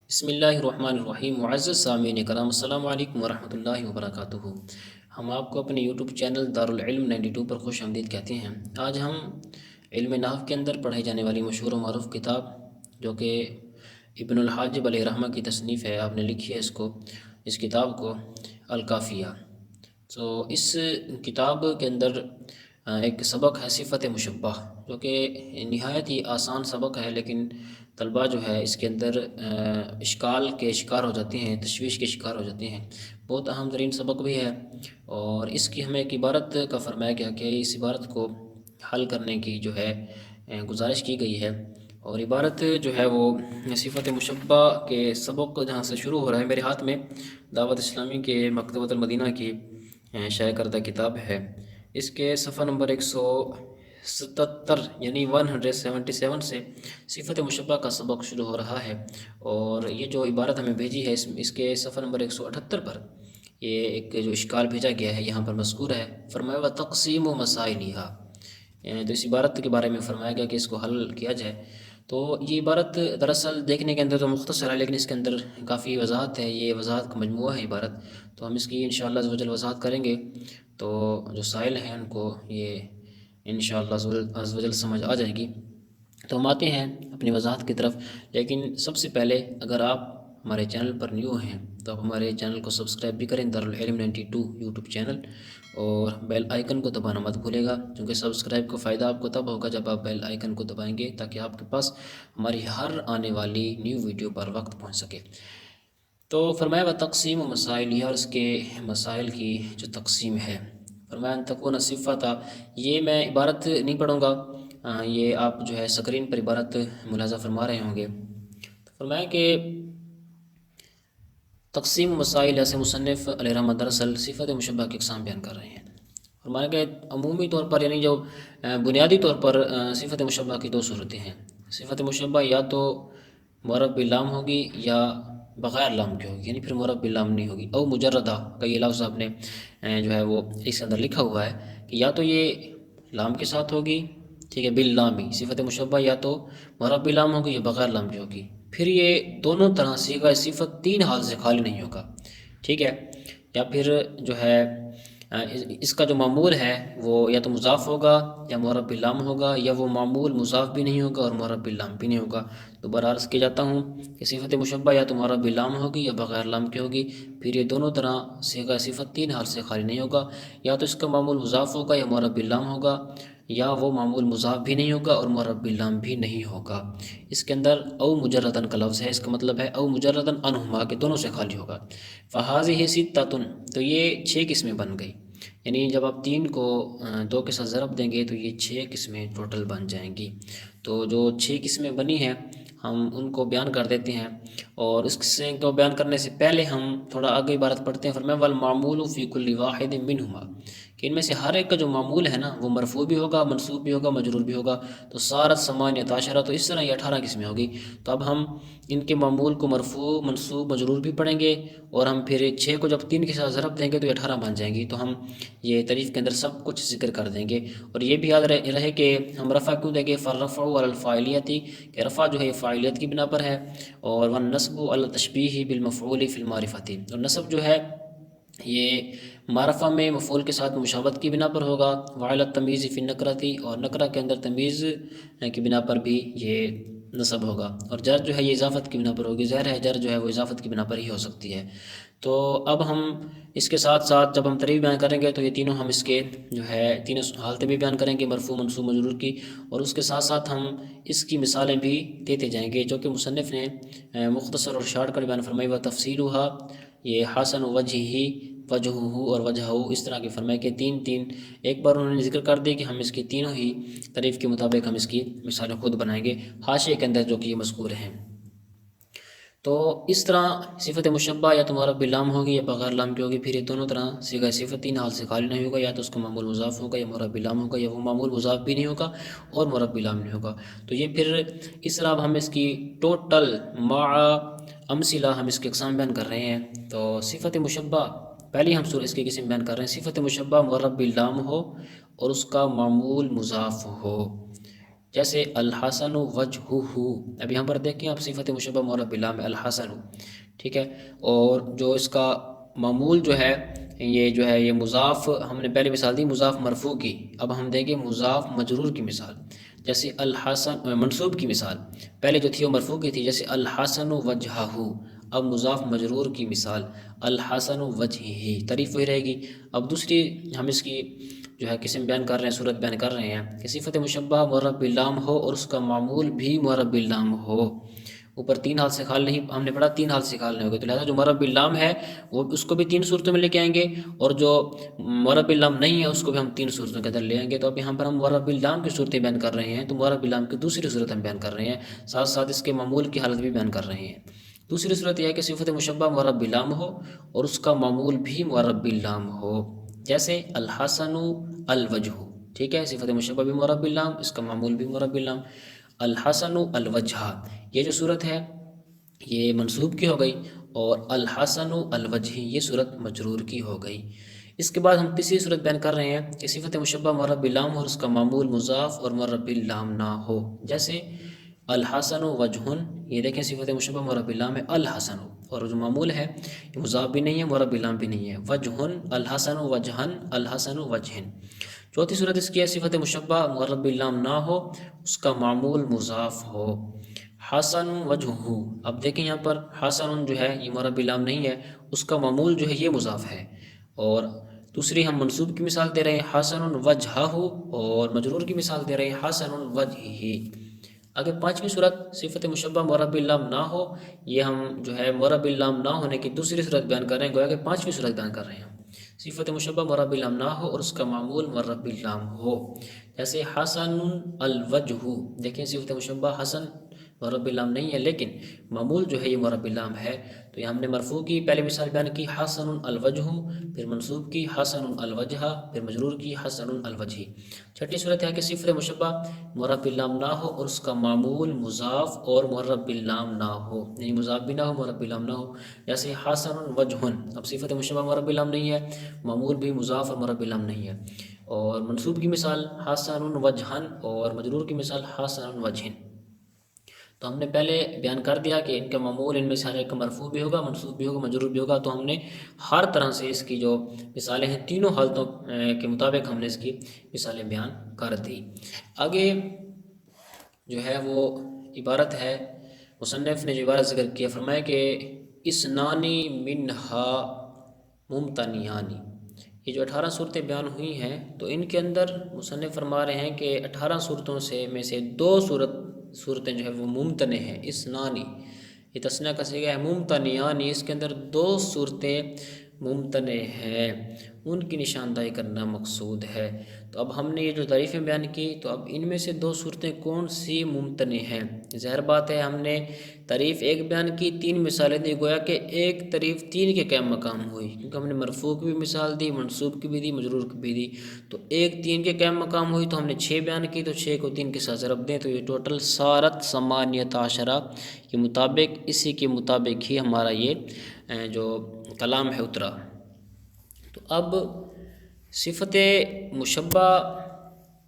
بسم اللہ الرحمن الرحیم معزز سامعین کرام السلام علیکم ورحمۃ اللہ وبرکاتہ۔ ہم آپ کو اپنے یوٹیوب چینل دارالعلم 92 پر خوش آمدید کہتے ہیں۔ آج ہم علم نحو کے اندر پڑھائی جانے والی مشہور و معروف کتاب جو کہ ابن الحاجب علیہ رحمہ کی تصنیف ہے، آپ نے لکھی ہے اس کتاب کو الکافیہ۔ اس کتاب کے اندر ایک سبق ہے صفت مشبہ، جو کہ نہایت ہی آسان سبق ہے، لیکن طلباء جو ہے اس کے اندر اشکال کے شکار ہو جاتے ہیں، تشویش کے شکار ہو جاتے ہیں۔ بہت اہم ترین سبق بھی ہے، اور اس کی ہمیں ایک عبارت کا فرمایا گیا کہ اس عبارت کو حل کرنے کی جو ہے گزارش کی گئی ہے۔ اور عبارت جو ہے وہ صفت مشبہ کے سبق جہاں سے شروع ہو رہا ہے، میرے ہاتھ میں دعوت اسلامی کے مکتبۃ المدینہ کی شائع کردہ کتاب ہے۔ اس کے صفحہ نمبر 177 یعنی 177 سے صفت مشبہ کا سبق شروع ہو رہا ہے، اور یہ جو عبارت ہمیں بھیجی ہے اس کے صفحہ نمبر 178 پر یہ ایک جو اشکال بھیجا گیا ہے یہاں پر مذکور ہے، فرمایا وَتَقْسِيمُ مَسَائِلِهَا، تو اس عبارت کے بارے میں فرمایا گیا کہ اس کو حل کیا جائے۔ تو یہ عبارت دراصل دیکھنے کے اندر تو مختصر ہے، لیکن اس کے اندر کافی وضاحت ہے، یہ وضاحت کا مجموعہ ہے عبارت، تو ہم اس کی انشاءاللہ عز و جل وضاحت کریں گے، تو جو سائل ہیں ان کو یہ انشاءاللہ عز و جل سمجھ آ جائے گی۔ تو ہم آتے ہیں اپنی وضاحت کی طرف، لیکن سب سے پہلے اگر آپ ہمارے چینل پر نیو ہیں تو آپ ہمارے چینل کو سبسکرائب بھی کریں، دارالعلم 92 یوٹیوب چینل، اور بیل آئیکن کو دبانا مت بھولے گا، کیونکہ سبسکرائب کا فائدہ آپ کو تب ہوگا جب آپ بیل آئیکن کو دبائیں گے، تاکہ آپ کے پاس ہماری ہر آنے والی نیو ویڈیو پر وقت پہنچ سکے۔ تو فرمایا و تقسیم و مسائل، اور اس کے مسائل کی جو تقسیم ہے، فرمایا ان تکون صفت، یہ میں عبارت نہیں پڑھوں گا، یہ آپ جو ہے سکرین پر عبارت ملاحظہ فرما رہے ہوں گے۔ تو فرمایا کہ تقسیم مسائل ایسے مصنف علیہ رحمہ دراصل صفت مشبہ کی اقسام بیان کر رہے ہیں۔ فرمایا کہ عمومی طور پر یعنی جو بنیادی طور پر صفت مشبہ کی دو صورتیں ہیں۔ صفت مشبہ یا تو معرب باللام ہوگی یا بغیر لام کے ہوگی، یعنی پھر معرب باللام نہیں ہوگی، او مجردہ کا یہ لفظ آپ نے جو ہے وہ اس کے اندر لکھا ہوا ہے کہ یا تو یہ لام کے ساتھ ہوگی، ٹھیک ہے، باللامی صفت مشبہ یا تو معرب باللام ہوگی یا بغیر لام کی ہوگی، پھر یہ دونوں طرح صیغہ صفت تین حال سے خالی نہیں ہوگا، ٹھیک ہے، یا پھر جو ہے اس کا جو معمول ہے وہ یا تو مضاف ہوگا یا معرب باللام ہوگا، یا وہ معمول مضاف بھی نہیں ہوگا اور معرب باللام بھی نہیں ہوگا۔ دوبارہ عرض کیا جاتا ہوں کہ صفت مشبہ یا تو معرب باللام ہوگی یا بغیر لام کی ہوگی، پھر یہ دونوں طرح صیغہ صفت تین حال سے خالی نہیں ہوگا، یا تو اس کا معمول مضاف ہوگا یا معرب باللام ہوگا، یا وہ معمول مضاف بھی نہیں ہوگا اور معرب باللام بھی نہیں ہوگا۔ اس کے اندر او مجردن کا لفظ ہے، اس کا مطلب ہے او مجردن انہما کے دونوں سے خالی ہوگا۔ فہذہ ستۃ، تو یہ 6 قسمیں بن گئی، یعنی جب آپ 3 کو 2 کے ساتھ ضرب دیں گے تو یہ 6 قسمیں ٹوٹل بن جائیں گی۔ تو جو 6 قسمیں بنی ہیں ہم ان کو بیان کر دیتے ہیں، اور اس قسم کو بیان کرنے سے پہلے ہم تھوڑا آگے عبارت پڑھتے ہیں۔ فرمایا والمعمول فی کل واحد منہما، کہ ان میں سے ہر ایک کا جو معمول ہے نا وہ مرفوع بھی ہوگا، منصوب بھی ہوگا، مجرور بھی ہوگا، تو سارت ثمانیۃ عشرہ، تو اس طرح یہ 18 قسمیں ہوگی۔ تو اب ہم ان کے معمول کو مرفوع، منصوب، مجرور بھی پڑھیں گے، اور ہم پھر 6 کو جب 3 کے ساتھ ضرب دیں گے تو یہ 18 بن جائیں گی۔ تو ہم یہ تعریف کے اندر سب کچھ ذکر کر دیں گے، اور یہ بھی یاد رہے کہ ہم رفع کیوں دیں گے، فالرفع علی الفاعلیت، کہ رفع جو ہے یہ فاعلیت کی بنا پر ہے، اور والنصب علی التشبیہ بالمفعول فی المعرفۃ، اور نصب جو ہے یہ معرفہ میں مفعول کے ساتھ مشابہت کی بنا پر ہوگا، وعلی التمییز فی النکرۃ، اور نکرہ کے اندر تمییز کی بنا پر بھی یہ نصب ہوگا، اور جر جو ہے یہ اضافت کی بنا پر ہوگی، ظاہر ہے جر جو ہے وہ اضافت کی بنا پر ہی ہو سکتی ہے۔ تو اب ہم اس کے ساتھ ساتھ جب ہم ترتیب بیان کریں گے تو یہ تینوں ہم اس کے جو ہے تینوں حالتیں بھی بیان کریں گے، مرفوع، منصوب، مجرور کی، اور اس کے ساتھ ساتھ ہم اس کی مثالیں بھی دیتے جائیں گے، جو کہ مصنف نے مختصر اور شارٹ کٹ بیان فرمائی، و تفصیلها یہ حسن وجہہ، وجہہ اور وجہہ، اس طرح کی فرمائی کہ تین ایک بار انہوں نے ذکر کر دی کہ ہم اس کی تینوں ہی تعریف کے مطابق ہم اس کی مثالیں خود بنائیں گے حاشیے کے اندر جو کہ یہ مذکور ہیں۔ تو اس طرح صفت مشبہ یا تو معرب باللام ہوگی یا بغیر لام کی ہوگی، پھر یہ دونوں طرح صیغہ صفت تین حال سے خالی نہیں ہوگا، یا تو اس کا معمول مضاف ہوگا یا معرب باللام ہوگا، یا وہ معمول مضاف بھی نہیں ہوگا اور معرب باللام نہیں ہوگا۔ تو یہ پھر اس طرح اب ہم اس کی ٹوٹل مع امثلہ ہم اس کے اقسام بیان کر رہے ہیں۔ تو صفت مشبہ پہلی ہم اس کی قسم بیان کر رہے ہیں، صفت مشبہ معرب باللام ہو اور اس کا معمول مضاف ہو، جیسے الحسن وجہہ، اب یہاں پر دیکھیں آپ صفت مشبہ معرب باللام ہے الحسن، ٹھیک ہے، اور جو اس کا معمول جو ہے یہ مضاف، ہم نے پہلے مثال دی مضاف مرفوع کی، اب ہم دیں گے مضاف مجرور کی مثال، جیسے الحسن منصوب کی مثال، پہلے جو تھی وہ مرفوع کی تھی، جیسے الحسن وجہہ، اب مضاف مجرور کی مثال الحسن وجہہ، تعریف وہی رہے گی۔ اب دوسری ہم اس کی جو ہے قسم بیان کر رہے ہیں، صورت بیان کر رہے ہیں کہ صفت مشبہ معرب باللام ہو اور اس کا معمول بھی معرب باللام ہو۔ اوپر تین حال سے خال نہیں، ہم نے پڑھا تین حال سے خال نہیں ہوگا، تو لہٰذا جو معرب باللام ہے وہ اس کو بھی تین صورتوں میں لے کے آئیں گے، اور جو معرب باللام نہیں ہے اس کو بھی ہم تین صورتوں کے اندر لے آئیں گے۔ تو اب یہاں پر ہم معرب باللام کی صورتیں بیان کر رہے ہیں، تو معرب باللام کی دوسری صورت ہم بیان کر رہے ہیں، ساتھ ساتھ اس کے معمول کی حالت بھی بیان کر رہے ہیں۔ دوسری صورت یہ ہے کہ صفت مشبہ معرب باللام ہو اور اس کا معمول بھی معرب باللام ہو، جیسے الحسن الوجہ، ٹھیک ہے، صفت مشبہ بھی معرب باللام، اس کا معمول بھی معرب باللام، الحسن الوجہ، یہ جو صورت ہے یہ منصوب کی ہو گئی، اور الحسن الوجہ یہ صورت مجرور کی ہو گئی۔ اس کے بعد ہم تیسری صورت بیان کر رہے ہیں کہ صفت مشبہ معرب باللام اور اس کا معمول مضاف اور معرب باللام نہ ہو، جیسے الحسن وجہ، یہ دیکھیں صفت مشبہ معرب باللام ہے الحسن، اور جو معمول ہے یہ مضاف بھی نہیں ہے معرب باللام بھی نہیں ہے، وجہ الحسن وجہن الحسن وجہن۔ چوتھی صورت اس کی ہے صفت مشبہ معرب باللام نہ ہو، اس کا معمول مضاف ہو، حسن وجہ، اب دیکھیں یہاں پر حسن جو ہے یہ معرب باللام نہیں ہے، اس کا معمول جو ہے یہ مضاف ہے، اور دوسری ہم منصوب کی مثال دے رہے ہیں حسن وجہہ، اور مجرور کی مثال دے رہے ہیں حسن وجہہ۔ اگر پانچویں صورت صفت مشبہ معرب باللام نہ ہو، یہ ہم جو ہے معرب باللام نہ ہونے کی دوسری صورت بیان کر رہے ہیں، گویا کہ پانچویں صورت بیان کر رہے ہیں، صفت مشبہ معرب باللام نہ ہو اور اس کا معمول معرب باللام ہو، جیسے حسن الوجہ، دیکھیں صفت مشبہ حسن معرب باللام نہیں ہے لیکن معمول جو ہے یہ معرب باللام ہے، تو یہ ہم نے مرفوع کی پہلی مثال بیان کی حسن الوجہ، پھر منصوب کی حسن الوجہ، پھر مجرور کی حسن الوجہ۔ چھٹی صورت ہے کہ صفت مشبہ معرب باللام نہ ہو اور اس کا معمول مضاف اور معرب باللام نہ ہو، یعنی مضاف بھی نہ ہو معرب باللام نہ ہو، جیسے حسن وجہ، اب صفت مشبہ معرب باللام نہیں ہے، معمول بھی مضاف اور معرب باللام نہیں ہے، اور منصوب کی مثال حسن وجہن اور مجرور کی مثال حسن وجہن۔ تو ہم نے پہلے بیان کر دیا کہ ان کا معمول ان میں سے ہر ایک کا مرفوع بھی ہوگا، منصوب بھی ہوگا، مجرور بھی ہوگا، تو ہم نے ہر طرح سے اس کی جو مثالیں ہیں تینوں حالتوں کے مطابق ہم نے اس کی مثالیں بیان کر دی۔ آگے جو ہے وہ عبارت ہے، مصنف نے جو عبارت ذکر کیا، فرمایا کہ اسنانی منہا ممتنیانی، یہ جو 18 صورتیں بیان ہوئی ہیں تو ان کے اندر مصنف فرما رہے ہیں کہ 18 صورتوں میں سے دو صورتیں جو ہے وہ ممتنع ہیں، اسنانی، یہ تثنیہ کا صیغہ ہے، ممتنیانی، اس کے اندر دو صورتیں ممتنع ہیں، ان کی نشاندہی کرنا مقصود ہے۔ تو اب ہم نے یہ جو تعریفیں بیان کی، تو اب ان میں سے دو صورتیں کون سی ممتنع ہیں؟ ظاہر بات ہے ہم نے تعریف ایک بیان کی، تین مثالیں دی، گویا کہ ایک تعریف تین کے قائم مقام ہوئی، کیونکہ ہم نے مرفوع کی بھی مثال دی، منصوب کی بھی دی، مجرور کی بھی دی، تو ایک تین کے قائم مقام ہوئی، تو ہم نے 6 بیان کی، تو 6 کو 3 کے ساتھ ضرب دیں تو یہ ٹوٹل سارت ثمانیۃ عشرہ کے مطابق، اسی کے مطابق ہی ہمارا یہ جو کلام ہے اترا۔ تو اب صفت مشبہ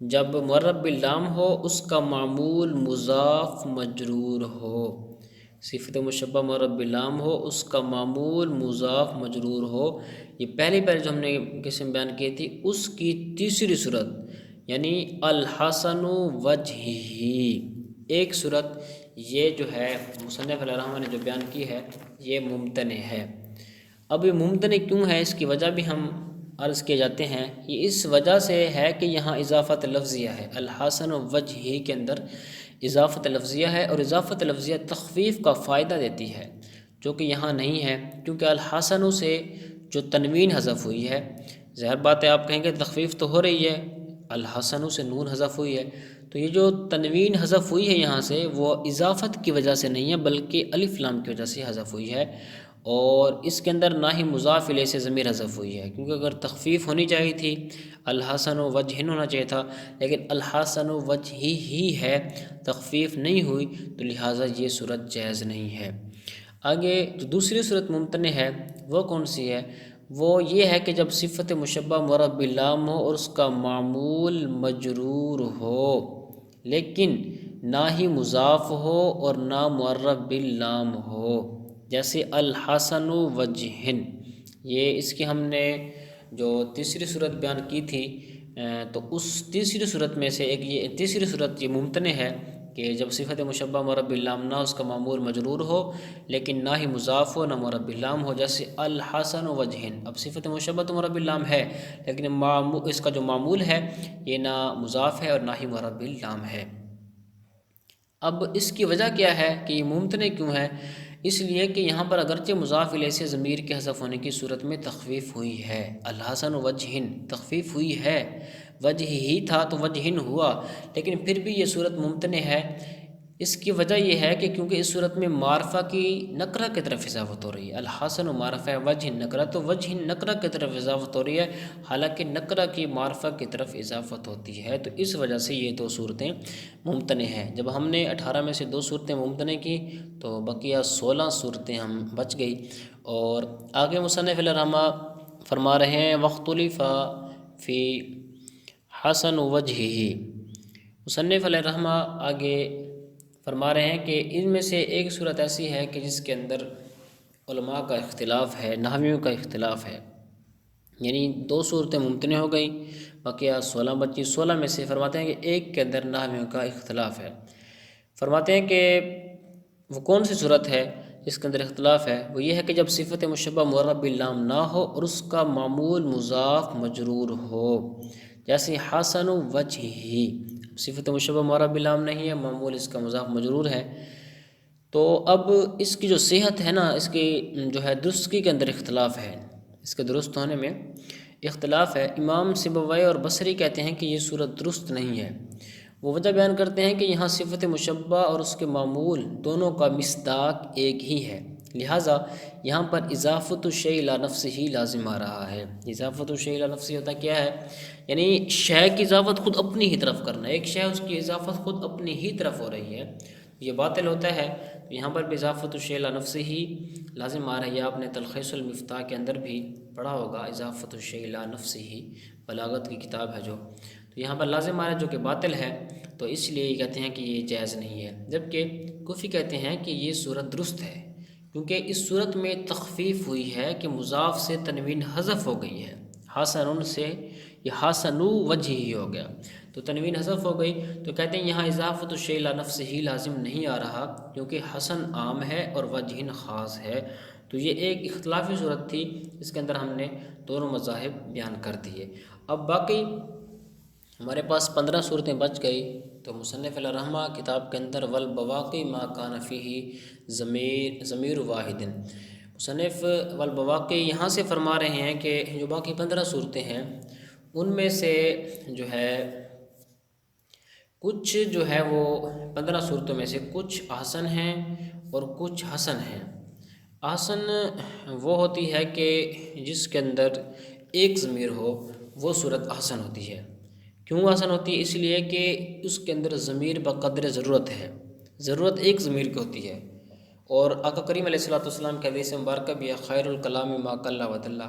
جب معرب باللام ہو اس کا معمول مضاف مجرور ہو، صفت مشبہ معرب باللام ہو اس کا معمول مضاف مجرور ہو، یہ پہلی جو ہم نے قسم بیان کی تھی اس کی تیسری صورت، یعنی الحسن وجہہ، ایک صورت یہ جو ہے مصنف علیہ الرحمہ نے جو بیان کی ہے یہ ممتنع ہے۔ اب یہ ممتنع کیوں ہے اس کی وجہ بھی ہم عرض کیے جاتے ہیں، یہ اس وجہ سے ہے کہ یہاں اضافت لفظیہ ہے، الحسن وجہہ کے اندر اضافت لفظیہ ہے، اور اضافت لفظیہ تخفیف کا فائدہ دیتی ہے جو کہ یہاں نہیں ہے، کیونکہ الحسن سے جو تنوین حذف ہوئی ہے، ظاہر بات ہے آپ کہیں گے تخفیف تو ہو رہی ہے، الحسن سے نون حذف ہوئی ہے، تو یہ جو تنوین حذف ہوئی ہے یہاں سے وہ اضافت کی وجہ سے نہیں ہے بلکہ الف لام کی وجہ سے حذف ہوئی ہے، اور اس کے اندر نہ ہی مضاف الیہ سے ضمیر حذف ہوئی ہے، کیونکہ اگر تخفیف ہونی چاہیے تھی الحسن وجہن ہونا چاہیے تھا، لیکن الحسن وجہ ہی ہے، تخفیف نہیں ہوئی، تو لہٰذا یہ صورت جائز نہیں ہے۔ آگے جو دوسری صورت ممتنع ہے وہ کون سی ہے؟ وہ یہ ہے کہ جب صفت مشبہ معرب باللام ہو اور اس کا معمول مجرور ہو، لیکن نہ ہی مضاف ہو اور نہ معرف باللام ہو، جیسے الحسن وجہن۔ یہ اس کی ہم نے جو تیسری صورت بیان کی تھی، تو اس تیسری صورت میں سے ایک یہ تیسری صورت یہ ممتنع ہے کہ جب صفت مشبہ معرف باللام نہ اس کا معمول مجرور ہو لیکن نہ ہی مضاف ہو نہ معرف باللام ہو، جیسے الحسن وجہن۔ اب صفت مشبہ تو معرف باللام ہے لیکن اس کا جو معمول ہے یہ نہ مضاف ہے اور نہ ہی معرف باللام ہے۔ اب اس کی وجہ کیا ہے کہ یہ ممتنع کیوں ہے؟ اس لیے کہ یہاں پر اگرچہ مضاف الیہ سے ضمیر کے حذف ہونے کی صورت میں تخفیف ہوئی ہے، الحسن وجہن تخفیف ہوئی ہے، وجہ ہی تھا تو وجہن ہوا، لیکن پھر بھی یہ صورت ممتنع ہے۔ اس کی وجہ یہ ہے کہ کیونکہ اس صورت میں معرفہ کی نکرہ کی طرف اضافت ہو رہی ہے، الحسن معرفہ ہے، وجہ نکرہ، تو وجہ نکرہ کی طرف اضافت ہو رہی ہے، حالانکہ نکرہ کی معرفہ کی طرف اضافت ہوتی ہے، تو اس وجہ سے یہ دو صورتیں ممتنع ہیں۔ جب ہم نے 18 میں سے 2 صورتیں ممتنع کی تو بقیہ 16 صورتیں ہم بچ گئی۔ اور آگے مصنف علیہ الرحمہ فرما رہے ہیں وَاخْتُلِفَ فی حسن وجہہ۔ مصنف علیہ الرحمہ آگے فرما رہے ہیں کہ ان میں سے ایک صورت ایسی ہے کہ جس کے اندر علماء کا اختلاف ہے، نحویوں کا اختلاف ہے، یعنی 2 صورتیں ممتنع ہو گئیں، بقیہ 16 بچی۔ 16 میں سے فرماتے ہیں کہ ایک کے اندر نحویوں کا اختلاف ہے۔ فرماتے ہیں کہ وہ کون سی صورت ہے جس کے اندر اختلاف ہے؟ وہ یہ ہے کہ جب صفت مشبہ معرف باللام نہ ہو اور اس کا معمول مضاف مجرور ہو، جیسے حسن وجہہ، صفت مشبہ معرف باللام نہیں ہے، معمول اس کا مضاف مجرور ہے، تو اب اس کی جو صحت ہے نا، اس کی جو ہے درستگی کے اندر اختلاف ہے، اس کے درست ہونے میں اختلاف ہے۔ امام سیبویہ اور بصری کہتے ہیں کہ یہ صورت درست نہیں ہے۔ وہ وجہ بیان کرتے ہیں کہ یہاں صفت مشبہ اور اس کے معمول دونوں کا مصداق ایک ہی ہے، لہٰذا یہاں پر اضافت الشیء الی نفسہ لازم آ رہا ہے۔ اضافت الشیء الی نفسہ ہوتا کیا ہے؟ یعنی شے کی اضافت خود اپنی ہی طرف کرنا، ایک شے اس کی اضافت خود اپنی ہی طرف ہو رہی ہے، یہ باطل ہوتا ہے۔ تو یہاں پر بھی اضافت الشیء الی نفسہ لازم آ رہی ہے۔ آپ نے تلخیص المفتاح کے اندر بھی پڑھا ہوگا اضافت الشیء الی نفسہ، بلاغت کی کتاب ہے جو، تو یہاں پر لازم آ رہا ہے جو کہ باطل ہے، تو اس لیے یہ کہتے ہیں کہ یہ جائز نہیں ہے۔ جبکہ کوفی کہتے ہیں کہ یہ صورت درست ہے، کیونکہ اس صورت میں تخفیف ہوئی ہے کہ مضاف سے تنوین حذف ہو گئی ہے، حسن سے یہ حسن وجہ ہی ہو گیا، تو تنوین حذف ہو گئی، تو کہتے ہیں یہاں اضافت الشیء الی نفسہ ہی لازم نہیں آ رہا، کیونکہ حسن عام ہے اور وجہ خاص ہے۔ تو یہ ایک اختلافی صورت تھی، اس کے اندر ہم نے دونوں مذاہب بیان کر دیے۔ اب باقی ہمارے پاس 15 صورتیں بچ گئی، تو مصنف علیہ الرحمہ کتاب کے اندر والبواقی ما کان فیہ ضمیر واحد، مصنف والبواقی یہاں سے فرما رہے ہیں کہ جو باقی 15 صورتیں ہیں ان میں سے جو ہے کچھ جو ہے وہ 15 صورتوں میں سے کچھ احسن ہیں اور کچھ حسن ہیں۔ احسن وہ ہوتی ہے کہ جس کے اندر ایک ضمیر ہو، وہ صورت احسن ہوتی ہے۔ کیوں احسن ہوتی ہے؟ اس لیے کہ اس کے اندر ضمیر بقدر ضرورت ہے، ضرورت ایک ضمیر کی ہوتی ہے، اور آقا کریم علیہ الصلوۃ والسلام کے حدیث مبارکہ بھی ہے خیر الکلام ما قل ودل،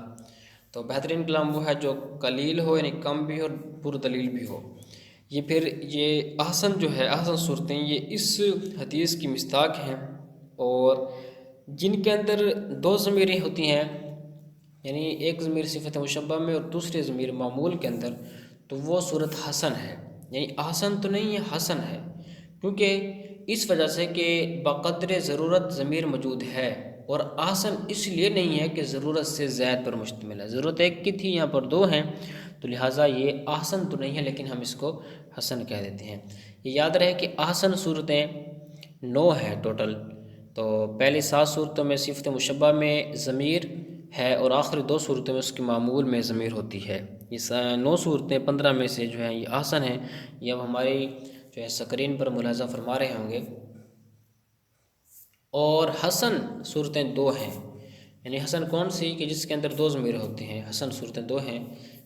تو بہترین کلام وہ ہے جو قلیل ہو، یعنی کم بھی ہو اور پر دلیل بھی ہو۔ یہ پھر یہ احسن جو ہے، احسن صورتیں یہ اس حدیث کی مصداق ہیں، اور جن کے اندر 2 ضمیریں ہوتی ہیں، یعنی ایک ضمیر صفت مشبہ میں اور دوسری ضمیر معمول کے اندر، تو وہ صورت حسن ہے، یعنی احسن تو نہیں ہے، حسن ہے، کیونکہ اس وجہ سے کہ بقدر ضرورت ضمیر موجود ہے، اور احسن اس لیے نہیں ہے کہ ضرورت سے زائد پر مشتمل ہے، ضرورت ایک کی تھی، یہاں پر 2 ہیں، تو لہٰذا یہ احسن تو نہیں ہے لیکن ہم اس کو حسن کہہ دیتے ہیں۔ یہ یاد رہے کہ احسن صورتیں 9 ہیں ٹوٹل، تو پہلی 7 صورتوں میں صفت مشبہ میں ضمیر ہے اور آخری 2 صورتوں میں اس کے معمول میں ضمیر ہوتی ہے۔ یہ 9 صورتیں 15 میں سے جو ہیں یہ احسن ہیں، یہ اب ہماری جو ہے سکرین پر ملاحظہ فرما رہے ہوں گے۔ اور حسن صورتیں 2 ہیں، یعنی حسن کون سی کہ جس کے اندر 2 ضمیر ہوتے ہیں، حسن صورتیں 2 ہیں،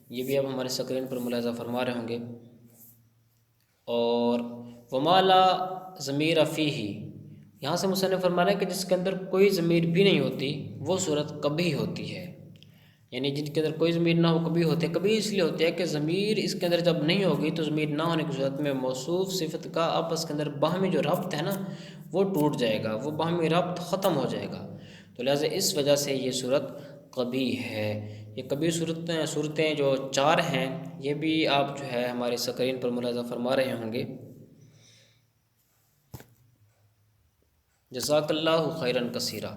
یہ بھی اب ہمارے سکرین پر ملاحظہ فرما رہے ہوں گے۔ اور وما لا ضمیر فیہ، یہاں سے مصنف فرما رہے ہیں کہ جس کے اندر کوئی ضمیر بھی نہیں ہوتی وہ صورت کبھی ہوتی ہے، یعنی جن کے اندر کوئی ضمیر نہ ہو کبھی ہوتے ہیں، کبھی اس لیے ہوتے ہیں کہ ضمیر اس کے اندر جب نہیں ہوگی تو ضمیر نہ ہونے کی صورت میں موصوف صفت کا آپس کے اندر باہمی جو ربط ہے نا وہ ٹوٹ جائے گا، وہ باہمی ربط ختم ہو جائے گا، تو لہٰذا اس وجہ سے یہ صورت قبیح ہے۔ یہ قبیح صورتیں جو 4 ہیں یہ بھی آپ جو ہے ہماری سکرین پر ملاحظہ فرما رہے ہوں گے۔ جزاک اللہ خیرا کثیرا۔